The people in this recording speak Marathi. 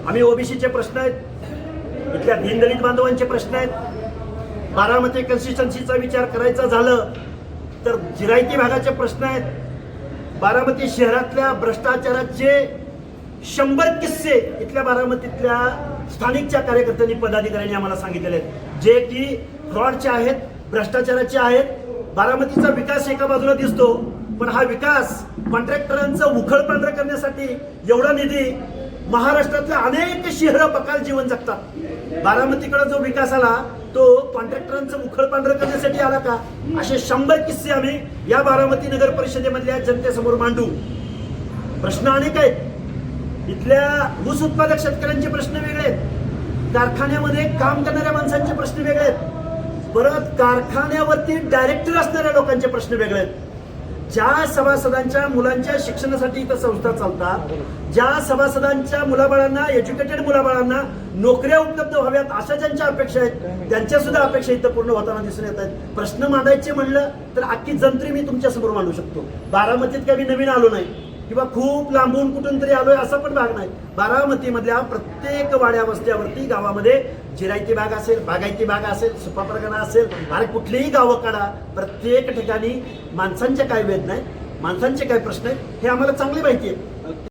आम्ही ओबीसीचे प्रश्न आहेत, इथल्या दीनदलित बांधवांचे प्रश्न आहेत, बारामती कन्सिस्टन्सीचा विचार करायचा झालं तर जिरायती भागाचे प्रश्न आहेत, बारामती शहरातल्या भ्रष्टाचाराचे 100 किस्से इथल्या बारामतीतल्या स्थानिकच्या कार्यकर्त्यांनी पदाधिकाऱ्यांनी आम्हाला सांगितलेले आहेत, जे की फ्रॉडचे आहेत, भ्रष्टाचाराचे आहेत. बारामतीचा विकास एका बाजूला दिसतो, पण हा विकास कॉन्ट्रॅक्टरांचं उखळ पांढरं करण्यासाठी एवढा निधी महाराष्ट्रातल्या अनेक शहरं बकाल जीवन जगतात. बारामतीकडे जो विकास आला तो कॉन्ट्रॅक्टरांचं उखळ पांढरं करण्यासाठी आला का? असे 100 किस्से आम्ही या बारामती नगर परिषदेमधल्या जनतेसमोर मांडू. प्रश्न अनेक आहेत. इथल्या ऊस उत्पादक शेतकऱ्यांचे प्रश्न वेगळे आहेत, कारखान्यामध्ये काम करणाऱ्या माणसांचे प्रश्न वेगळे आहेत, परत कारखान्यावरती डायरेक्टर असणाऱ्या लोकांचे प्रश्न वेगळे आहेत. ज्या सभासदांच्या मुलांच्या शिक्षणासाठी इथं संस्था चालतात, ज्या सभासदांच्या मुलाबाळांना, एज्युकेटेड मुलाबाळांना नोकऱ्या उपलब्ध व्हाव्यात अशा ज्यांच्या अपेक्षा आहेत, त्यांच्या सुद्धा अपेक्षा इथं पूर्ण होताना दिसून येत आहेत. प्रश्न मांडायचे म्हणलं तर अख्खी जंत्री मी तुमच्या समोर मांडू शकतो. बारामतीत काही नवीन आलो नाही किंवा खूप लांबून कुठून तरी आलोय असा पण भाग नाही. बारामतीमधल्या प्रत्येक वाड्या वस्त्यावरती गावामध्ये जिरायती भाग असेल, बागायती भाग असेल, सुपा परगणा असेल, आणि कुठलीही गावं काढा, प्रत्येक ठिकाणी माणसांचे काय वेदना आहेत, माणसांचे काय प्रश्न आहेत हे आम्हाला चांगली माहिती आहे.